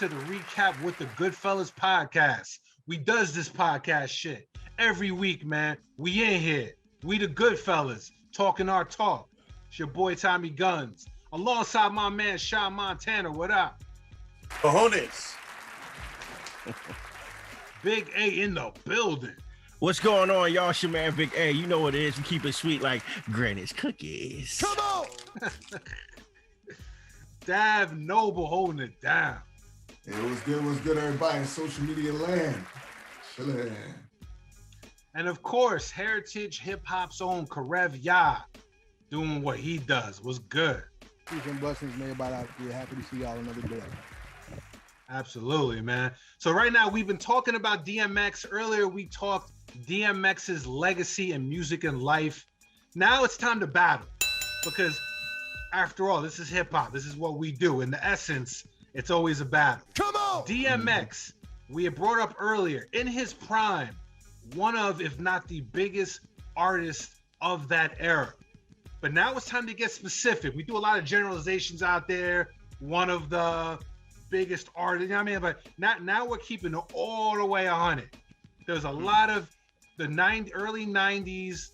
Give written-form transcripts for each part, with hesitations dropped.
to the Recap with the GoodFellaz podcast. We does this podcast shit every week, man. We in here. We the GoodFellaz, talking our talk. It's your boy Tommy Gunz, alongside my man Shah Montana. What up? Cojones. Big A in the building. What's going on, y'all? It's your man, Big A. You know what it is. We keep it sweet like Granny's cookies. Come on! Dav Noble holding it down. Hey, what's good, everybody in social media land? Chillin'. And of course, Heritage Hip Hop's own Karev doing what he does. Was good. Peace and blessings, man. Everybody out there. Happy to see y'all another day. Absolutely, man. So right now we've been talking about DMX. Earlier we talked DMX's legacy in music and life. Now it's time to battle, because after all, this is hip hop. This is what we do. In the essence, it's always a battle. Come on! DMX, we had brought up earlier, in his prime, one of, if not the biggest artist of that era. But now it's time to get specific. We do a lot of generalizations out there. One of the biggest artists, you know what I mean? But now we're keeping it all the way 100. There's a lot of the late 90s,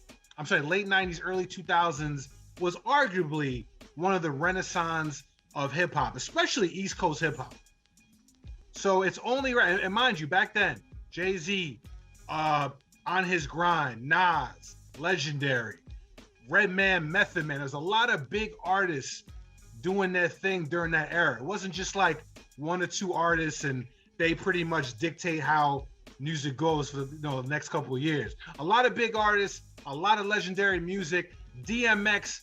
early 2000s was arguably one of the renaissance of hip hop, especially East Coast hip hop. So it's only right, and mind you, back then, Jay-Z, On His Grind, Nas, Legendary, Redman, Method Man. There's a lot of big artists doing their thing during that era. It wasn't just like one or two artists and they pretty much dictate how music goes for the next couple of years. A lot of big artists, a lot of legendary music. DMX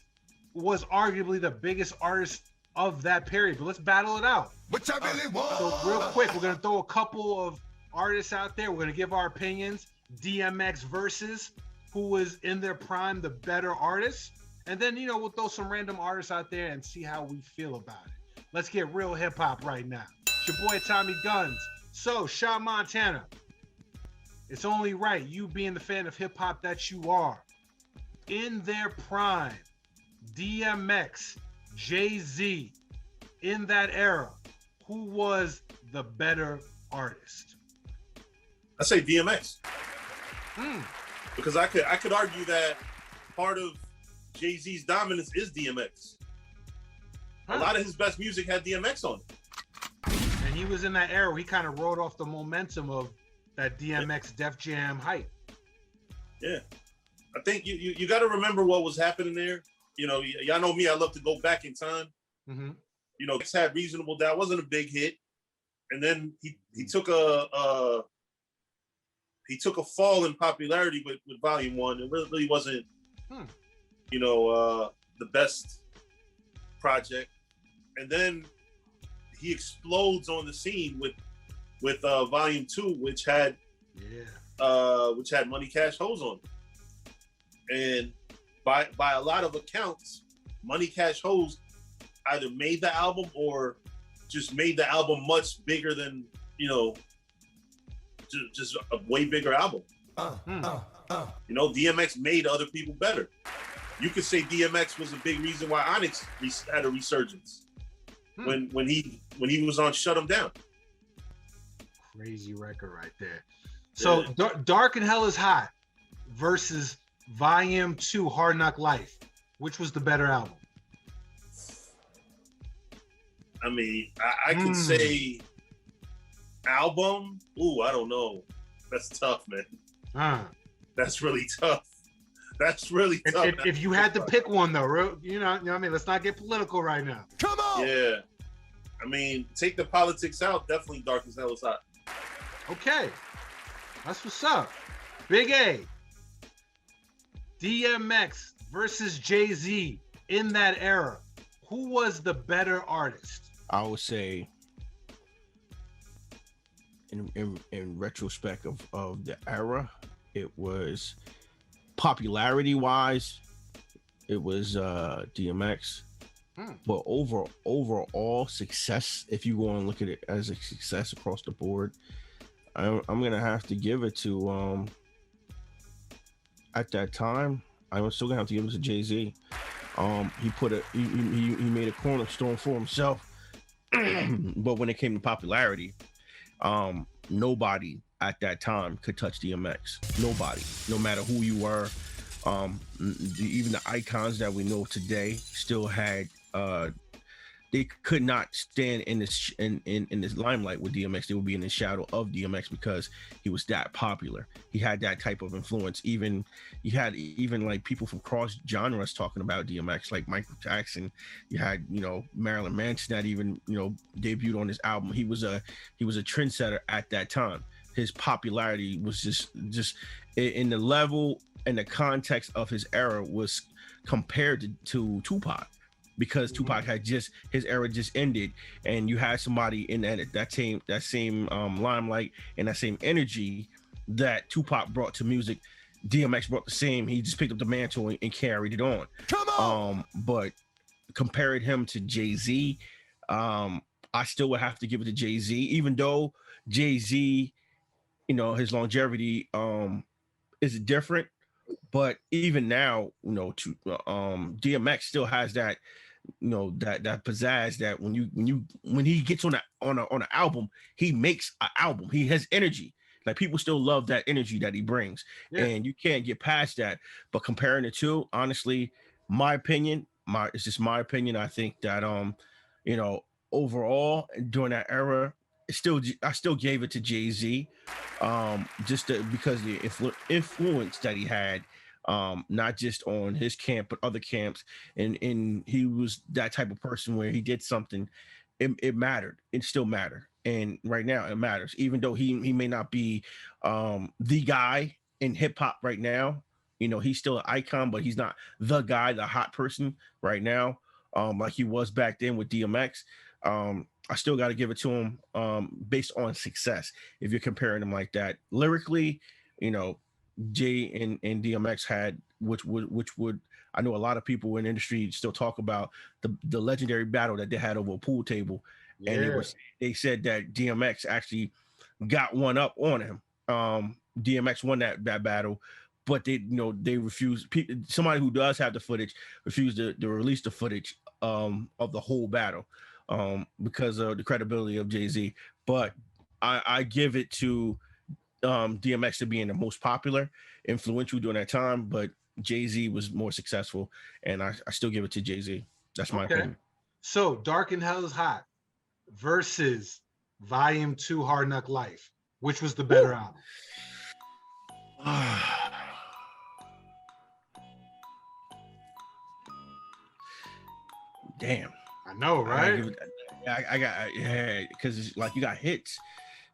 was arguably the biggest artist of that period, but let's battle it out. Which I really want. So real quick, we're gonna throw a couple of artists out there. We're gonna give our opinions. DMX versus who was in their prime, the better artist. And then, we'll throw some random artists out there and see how we feel about it. Let's get real hip hop right now. It's your boy Tommy Gunz. So, Shah Montana, it's only right, you being the fan of hip hop that you are, in their prime, DMX, Jay-Z, in that era, who was the better artist? I say DMX. Because I could argue that part of Jay-Z's dominance is DMX. A lot of his best music had DMX on it. And he was in that era where he kind of rode off the momentum of that DMX Def Jam hype. Yeah. I think you got to remember what was happening there. Y'all know me, I love to go back in time. Mm-hmm. X had Reasonable Doubt, wasn't a big hit. And then he took a fall in popularity with Volume 1. It really wasn't the best project. And then he explodes on the scene with Volume 2, which had Money Cash Hoes on it. And by a lot of accounts, Money Cash Hoes either made the album or just made the album much bigger than, just a way bigger album. DMX made other people better. You could say DMX was a big reason why Onyx had a resurgence when he was on Shut 'Em Down. Crazy record right there. So Dark and Hell is Hot versus Volume 2 Hard Knock Life. Which was the better album? I mean, I could say album. Ooh, I don't know. That's tough, man. That's really tough. That's really tough. If you had to pick one, though, you know what I mean? Let's not get political right now. Come on. Yeah. I mean, take the politics out. Definitely Dark as Hell is Hot. Okay. That's what's up. Big A. DMX versus Jay-Z in that era. Who was the better artist? I would say, in retrospect of the era, it was popularity wise, it was DMX. But overall success, if you go and look at it as a success across the board, I'm gonna have to give it to at that time. I'm still gonna have to give it to Jay-Z. He made a cornerstone for himself But when it came to popularity, nobody at that time could touch DMX. Nobody, no matter who you were. Even the icons that we know today still had they could not stand in this in this limelight with DMX. They would be in the shadow of DMX because he was that popular. He had that type of influence. Even you had like people from cross genres talking about DMX, like Michael Jackson. You had Marilyn Manson that even debuted on his album. He was a trendsetter at that time. His popularity was just in the level and the context of his era was compared to Tupac. Because Tupac had his era just ended, and you had somebody in that same limelight and that same energy that Tupac brought to music. DMX brought the same. He just picked up the mantle and carried it on. Come on. But comparing him to Jay-Z, I still would have to give it to Jay-Z, even though Jay-Z, his longevity is different. But even now, DMX still has that, that pizzazz that when he gets on an album, he makes an album. He has energy. Like people still love that energy that he brings, and you can't get past that. But comparing the two, honestly, it's just my opinion. I think that overall during that era, I still gave it to Jay-Z, because the influence that he had, not just on his camp but other camps, and he was that type of person where he did something, it mattered. It still mattered, and right now it matters. Even though he may not be the guy in hip hop right now, he's still an icon, but he's not the guy, the hot person right now, like he was back then with DMX. I still got to give it to him based on success. If you're comparing them like that, lyrically, Jay and DMX had, which would I know a lot of people in the industry still talk about the legendary battle that they had over a pool table, and they said that DMX actually got one up on him. DMX won that battle, but they refused. Somebody who does have the footage refused to release the footage of the whole battle. Because of the credibility of Jay-Z, but I give it to DMX to being the most popular, influential during that time, but Jay-Z was more successful, and I still give it to Jay-Z. That's my opinion. So Dark and Hell is Hot versus Volume 2 Hard Knock Life. Which was the better album? Damn. I know, right? I got because like you got hits,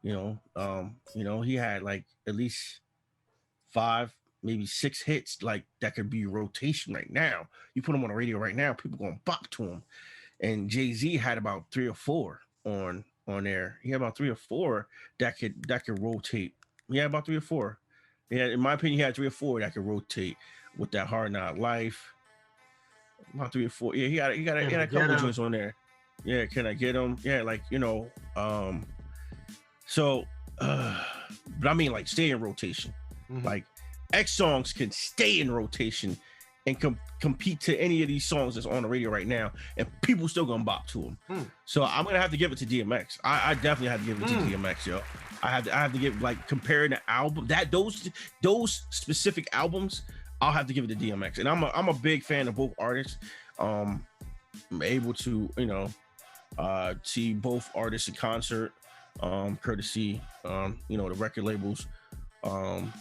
he had like at least 5, maybe 6 hits like that could be rotation right now. You put them on the radio right now, people gonna bop to them. And Jay-Z had about 3 or 4 on there. He had about 3 or 4 that could rotate. He had about 3 or 4. Yeah, in my opinion, he had 3 or 4 that could rotate with that Hard Knock Life. About 3 or 4. Yeah, he got a couple joints on there. Yeah, Can I Get Him? Yeah, like so but I mean like stay in rotation. Mm-hmm. Like X songs can stay in rotation and compete to any of these songs that's on the radio right now, and people still gonna bop to them. So I'm gonna have to give it to DMX. I definitely have to give it to DMX, yo. I have to give, like, comparing the album, that those specific albums, I'll have to give it to DMX. And I'm a big fan of both artists. I'm able to see both artists in concert, courtesy the record labels.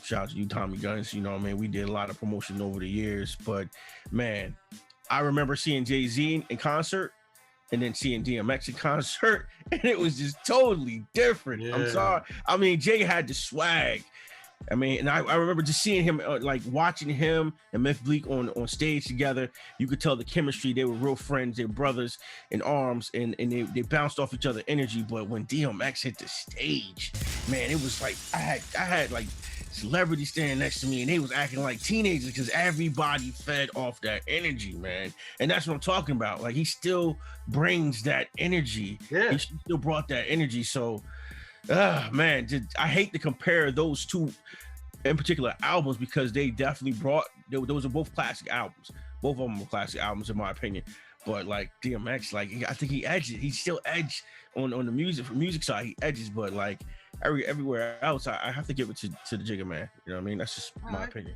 Shout out to you, Tommy Gunz. We did a lot of promotion over the years, but man, I remember seeing Jay-Z in concert and then seeing DMX in concert, and it was just totally different. Yeah. I'm sorry. I mean, Jay had the swag. I mean, and I remember just seeing him, like watching him and Meth Bleak on stage together. You could tell the chemistry. They were real friends. They were brothers in arms, and they bounced off each other's energy. But when DMX hit the stage, man, it was like I had like celebrities standing next to me, and they was acting like teenagers because everybody fed off that energy, man. And that's what I'm talking about. Like, he still brings that energy. Yeah, he still brought that energy. So. Man, I hate to compare those two in particular albums because they definitely those are both classic albums. Both of them were classic albums in my opinion. But like DMX, like I think he edges. He still edge on the music side. He edges, but like everywhere else, I have to give it to the Jigga Man. You know what I mean? That's just my opinion.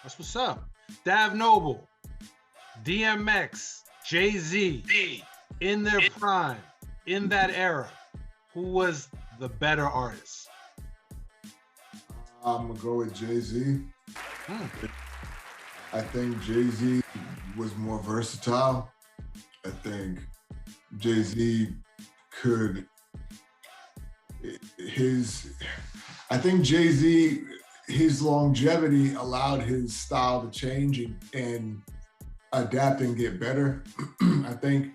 That's what's up. Dav Noble, DMX, Jay-Z, in their prime, in that era, who was the better artist? I'm gonna go with Jay-Z. I think Jay-Z was more versatile. I think Jay-Z his longevity allowed his style to change and adapt and get better. I think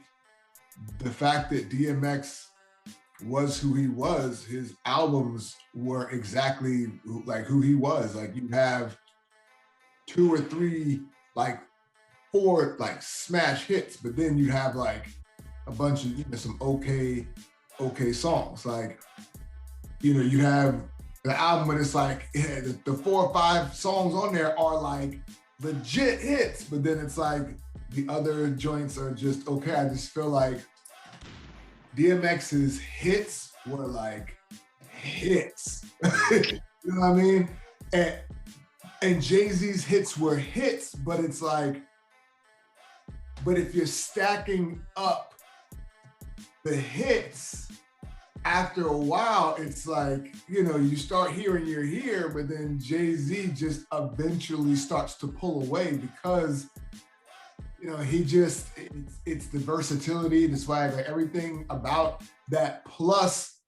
the fact that DMX was who he was, his albums were exactly like who he was. Like you have 2 or 3, like 4 like smash hits, but then you have like a bunch of some okay songs. Like you have the album and it's like the 4 or 5 songs on there are like legit hits, but then it's like the other joints are just okay. I just feel like DMX's hits were like hits. You know what I mean? And Jay-Z's hits were hits, but it's like, but if you're stacking up the hits, after a while, it's like, you start hearing your here, but then Jay-Z just eventually starts to pull away because, he just, it's the versatility, the swag, like everything about that, plus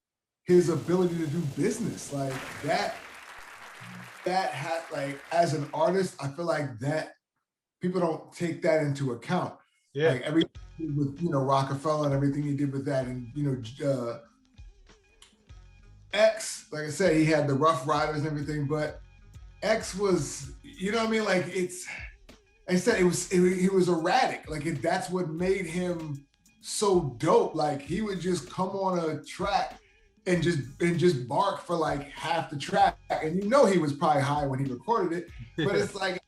his ability to do business. Like that had, like, as an artist, I feel like that people don't take that into account. Yeah. Like everything with, Rockefeller and everything he did with that. And, X, like I said, he had the Rough Riders and everything, but X was, like I said, he was erratic. Like that's what made him so dope. Like he would just come on a track and just bark for like half the track. And he was probably high when he recorded it, but it's like,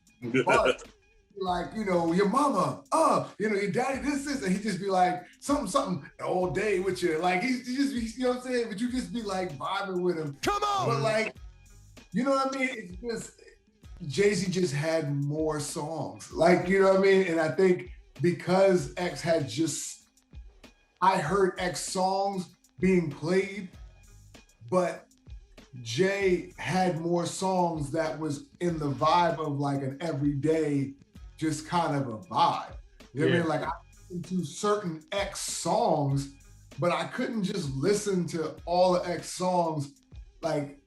bark, like, your mama, your daddy, this, and he'd just be like, something all day with you. Like, he just, you know what I'm saying? But you just be like vibing with him. Come on! But like, you know what I mean? It's just, Jay-Z just had more songs. Like, you know what I mean? And I think because X had I heard X songs being played, but Jay had more songs that was in the vibe of like an everyday, just kind of a vibe. You know what I mean? Like I listened to certain X songs, but I couldn't just listen to all the X songs like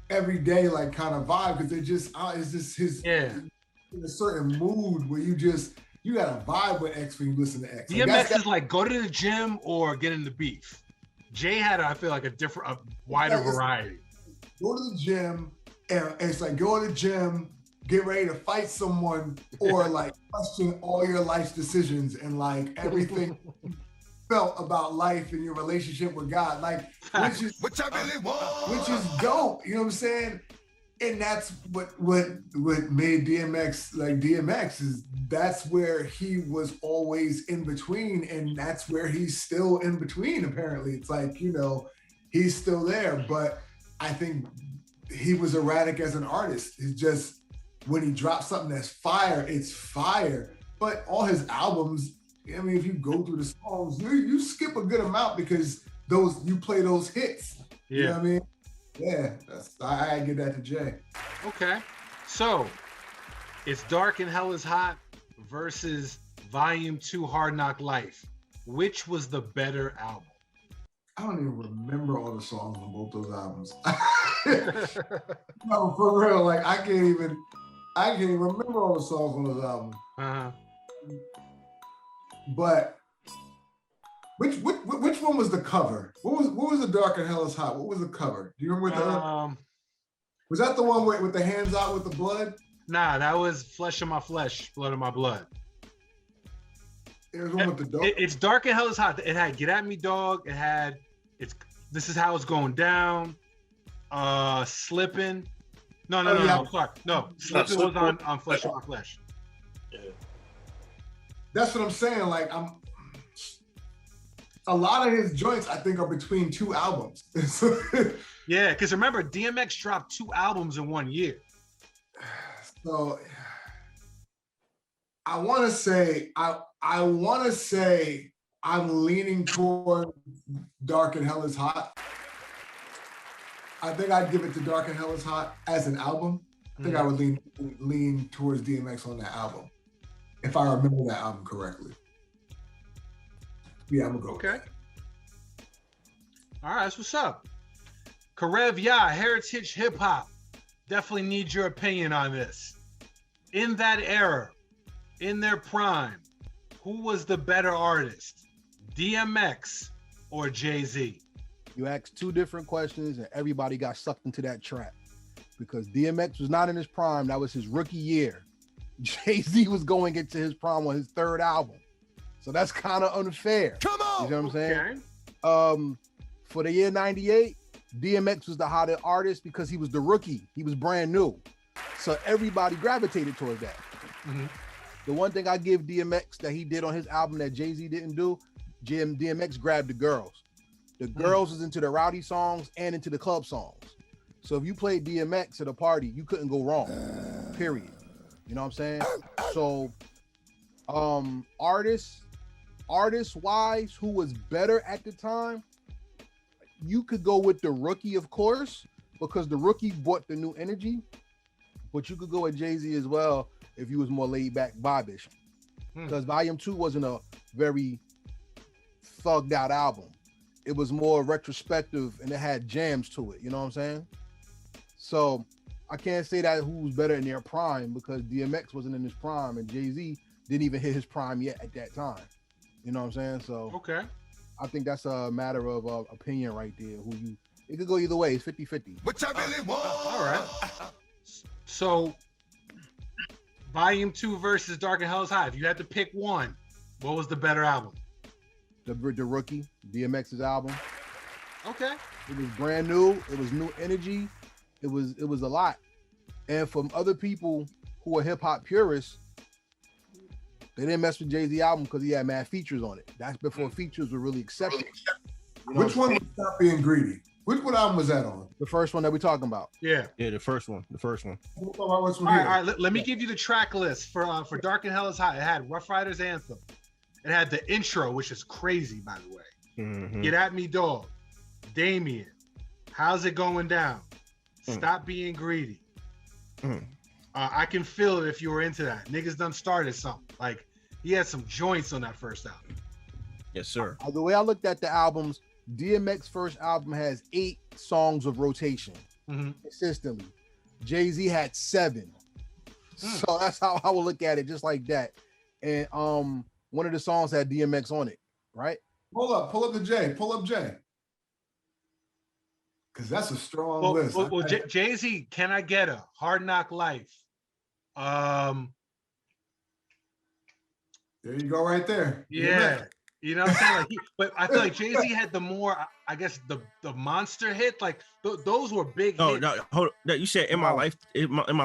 every day, like kind of vibe, because it's just his in a certain mood where you gotta vibe with X when you listen to X. DMX is like go to the gym or get in the beef. Jay had, I feel like, a wider variety. Go to the gym, and it's like go to the gym, get ready to fight someone, or like question all your life's decisions and like everything you felt about life and your relationship with God, like which is dope. You know what I'm saying? And that's what made DMX like DMX is that's where he was always in between, and that's where he's still in between. Apparently, it's like he's still there, but I think he was erratic as an artist. It's just when he drops something that's fire, it's fire. But all his albums, I mean, if you go through the songs, you skip a good amount because you play those hits. Yeah. You know what I mean? Yeah, I give that to Jay. Okay. So it's Dark and Hell is Hot versus Volume 2 Hard Knock Life. Which was the better album? I don't even remember all the songs on both those albums. No, for real. Like I can't even remember all the songs on those albums. Uh-huh. But which one was the cover? What was the Dark and Hell is Hot? What was the cover? Do you remember was that the one with the hands out with the blood? Nah, that was Flesh of My Flesh, Blood of My Blood. It was one with the dog. It's Dark and Hell is Hot. It had Get At Me Dog. It had This Is How It's Going Down. Slipping. No. Sorry. No, Slipping was on Flesh of My Flesh. Yeah. That's what I'm saying. Like a lot of his joints, I think, are between 2 albums. Yeah, because remember, DMX dropped 2 albums in 1 year. So I want to say I'm leaning toward Dark and Hell is Hot. I think I'd give it to Dark and Hell is Hot as an album. I think I would lean towards DMX on that album, if I remember that album correctly. Yeah, I'm gonna go. Okay. With that. All right, that's what's up. Karev, Heritage Hip Hop. Definitely need your opinion on this. In that era, in their prime, who was the better artist, DMX or Jay-Z? You asked 2 different questions and everybody got sucked into that trap because DMX was not in his prime. That was his rookie year. Jay-Z was going into his prime on his 3rd album. So that's kind of unfair. Come on. You know what I'm saying? For the year 98, DMX was the hottest artist because he was the rookie. He was brand new. So everybody gravitated towards that. Mm-hmm. The one thing I give DMX that he did on his album that Jay-Z didn't do, DMX grabbed the girls. The girls was into the rowdy songs and into the club songs. So if you played DMX at a party, you couldn't go wrong, period. You know what I'm saying? So artist-wise, who was better at the time, you could go with the rookie, of course, because the rookie brought the new energy, but you could go with Jay-Z as well if you was more laid back, vibe-ish. Because Volume 2 wasn't a very thugged out album. It was more retrospective and it had jams to it, you know what I'm saying? So I can't say that who's better in their prime because DMX wasn't in his prime and Jay-Z didn't even hit his prime yet at that time. You know what I'm saying? So okay. I think that's a matter of opinion right there. It could go either way. It's 50-50. Which I really want. All right. So, Volume 2 versus Dark and Hell is Hot. If you had to pick one, what was the better album? The Rookie, DMX's album. Okay. It was brand new. It was new energy. It was a lot. And from other people who are hip hop purists, they didn't mess with Jay-Z album because he had mad features on it. That's before features were really accepted. You know, which one was Stop Being Greedy? What album was that on? The first one that we're talking about. Yeah, the first one. All right. Let me give you the track list for Dark and Hell is Hot. It had Rough Riders Anthem. It had the intro, which is crazy, by the way. Mm-hmm. Get At Me Dog, Damien, How's It Going Down, Stop Being Greedy. I Can Feel It If You Were Into That. Niggas Done Started Something. Like, he had some joints on that first album. Yes, sir. The way I looked at the albums, DMX first album has 8 songs of rotation consistently. Jay-Z had 7. So that's how I would look at it, just like that. And one of the songs had DMX on it, right? Pull up the J. Pull up J. Because that's a strong list. Well, Jay-Z, Can I Get Her? Hard Knock Life. There you go, right there. Yeah. You know what I'm saying? Like but I feel like Jay-Z had the more, I guess, the monster hit. Like those were big hits. No, hold on. You said in my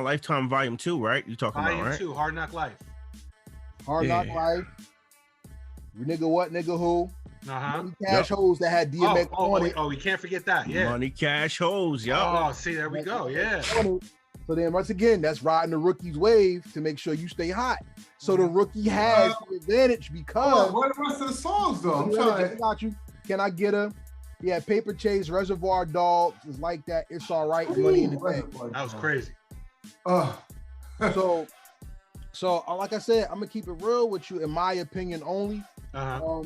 lifetime, Volume 2, right? You talking Volume about, right? 2, Hard Knock Life. Hard Knock Life. Nigga What, Nigga Who. Money Cash Hoes that had DMX on it. Oh, we can't forget that. Yeah. Money Cash Hoes, Oh, see, there we go. Yeah. So then once again, that's riding the rookie's wave to make sure you stay hot. So the rookie has the advantage because what are the rest of the songs though? Can I Get Her? Yeah, Paper Chase, Reservoir Dogs is like that. It's All Right, and Money in the Bank. That was crazy. So like I said, I'm gonna keep it real with you. In my opinion, only. I'll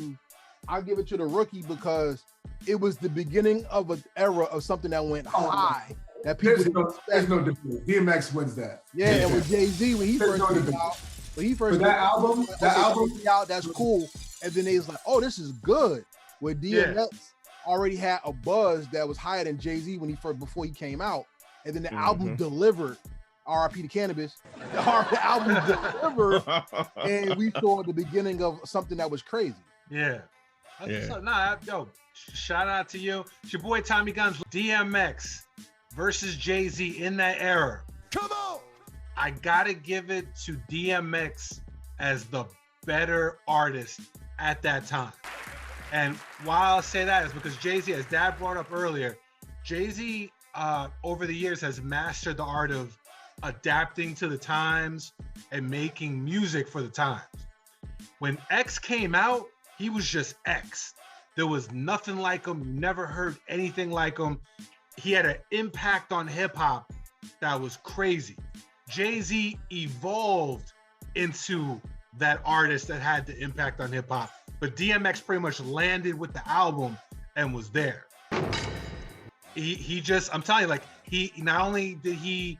give it to the rookie because it was the beginning of an era of something that went high. That people there's no difference. DMX wins that. Yeah, and with Jay-Z when he first came out, that album out, that's cool. And then they was like, oh, this is good. Where DMX already had a buzz that was higher than Jay-Z before he came out. And then the album delivered. R.I.P. to Cannabis. The album delivered, and we saw the beginning of something that was crazy. Yeah. Shout out to you. It's your boy Tommy Gunz. DMX versus Jay-Z in that era. Come on! I gotta give it to DMX as the better artist at that time. And why I'll say that is because Jay-Z, as Dad brought up earlier, Jay-Z over the years has mastered the art of adapting to the times and making music for the times. When X came out, he was just X. There was nothing like him. You never heard anything like him. He had an impact on hip hop that was crazy. Jay-Z evolved into that artist that had the impact on hip hop, but DMX pretty much landed with the album and was there. He just, I'm telling you, like, he not only did he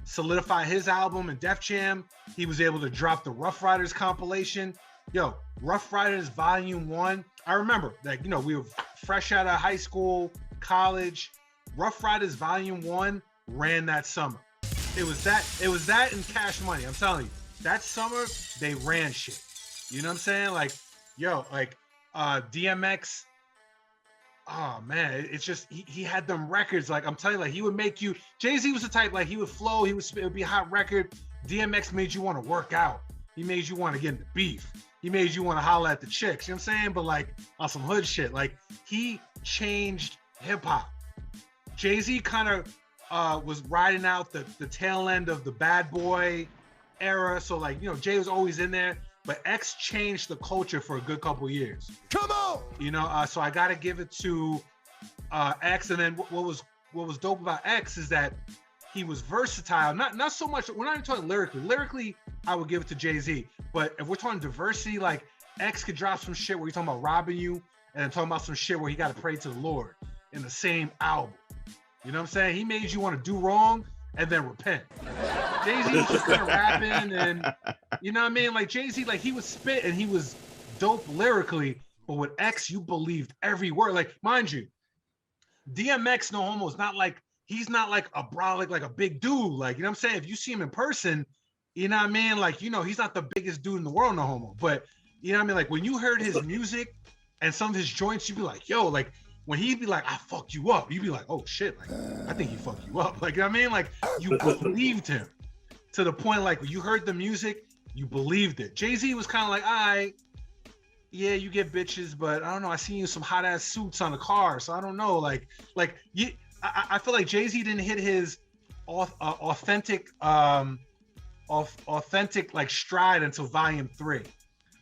solidify his album and Def Jam, he was able to drop the Rough Riders compilation. Yo, Rough Riders Volume 1. I remember that, you know, we were fresh out of high school, college. Rough Riders Volume 1 ran that summer. It was that and Cash Money. I'm telling you, that summer they ran shit. You know what I'm saying? Like, yo, like DMX. Oh man, it's just he had them records. Like, I'm telling you, like, he would make you. Jay-Z was the type, like, he would flow. It would be a hot record. DMX made you want to work out. He made you want to get into beef. He made you want to holler at the chicks. You know what I'm saying? But like on some hood shit. Like, he changed hip hop. Jay-Z kind of was riding out the tail end of the bad boy era. So like, you know, Jay was always in there, but X changed the culture for a good couple years. Come on! You know, so I got to give it to X. And then what was dope about X is that he was versatile. Not so much, we're not even talking lyrically. Lyrically, I would give it to Jay-Z. But if we're talking diversity, like, X could drop some shit where he's talking about robbing you, and then talking about some shit where he got to pray to the Lord in the same album. You know what I'm saying? He made you want to do wrong and then repent. Jay-Z was just kind of rapping, and you know what I mean? Like, Jay-Z, like, he would spit and he was dope lyrically, but with X, you believed every word. Like, mind you, DMX, no homo, is not like, he's not like a brolic, like a big dude. Like, you know what I'm saying? If you see him in person, you know what I mean? Like, you know, he's not the biggest dude in the world, no homo. But, you know what I mean? Like, when you heard his music and some of his joints, you'd be like, yo, like, when he'd be like, I fucked you up, you'd be like, oh shit, like, I think he fucked you up. Like, you know what I mean? Like, you believed him to the point, like, when you heard the music, you believed it. Jay-Z was kind of like, all right, yeah, you get bitches, but I don't know, I seen you some hot ass suits on the car, so I don't know. Like you, I feel like Jay-Z didn't hit his authentic like stride until Volume 3.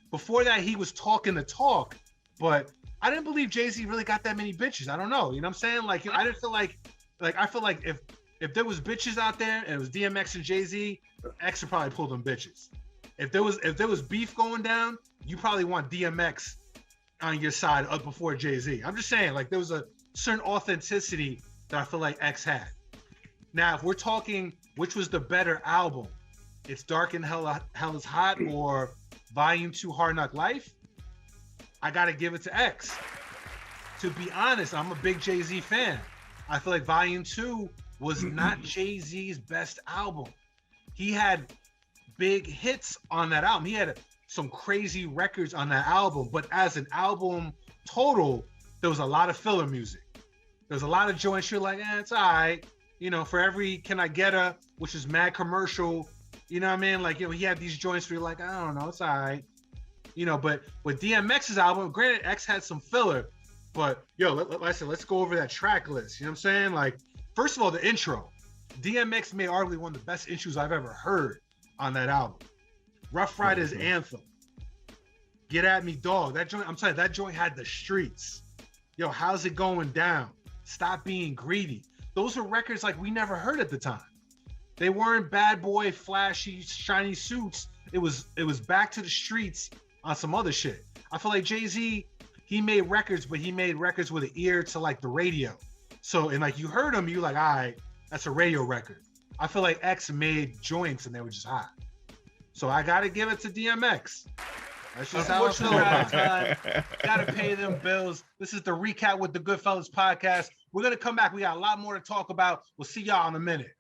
Before that, he was talking the talk, but I didn't believe Jay-Z really got that many bitches. I don't know. You know what I'm saying? Like, I didn't feel like I feel like if there was bitches out there and it was DMX and Jay-Z, X would probably pull them bitches. If there was beef going down, you probably want DMX on your side up before Jay-Z. I'm just saying, like, there was a certain authenticity that I feel like X had. Now, if we're talking which was the better album, it's Dark and Hell is Hot or Volume 2 Hard Knock Life, I gotta give it to X. To be honest, I'm a big Jay-Z fan. I feel like Volume 2 was not Jay-Z's best album. He had big hits on that album. He had some crazy records on that album, but as an album total, there was a lot of filler music. There's a lot of joints you're like, it's all right. You know, for every Can I Get a, which is mad commercial, you know what I mean? Like, you know, he had these joints where you're like, I don't know, it's all right. You know, but with DMX's album, granted, X had some filler, but yo, let's go over that track list. You know what I'm saying? Like, first of all, the intro. DMX made arguably one of the best intros I've ever heard on that album. Rough Riders Anthem. Get At Me Dog. That joint, I'm telling you, that joint had the streets. Yo, how's it going down? Stop Being Greedy. Those are records like we never heard at the time. They weren't bad boy, flashy, shiny suits. It was back to the streets on some other shit. I feel like Jay-Z, he made records, but he made records with an ear to like the radio. So, and like you heard him, you like, all right, that's a radio record. I feel like X made joints and they were just hot. So I gotta give it to DMX. That's just how I feel about time. Gotta pay them bills. This is the recap with the GoodFellaz podcast. We're gonna come back. We got a lot more to talk about. We'll see y'all in a minute.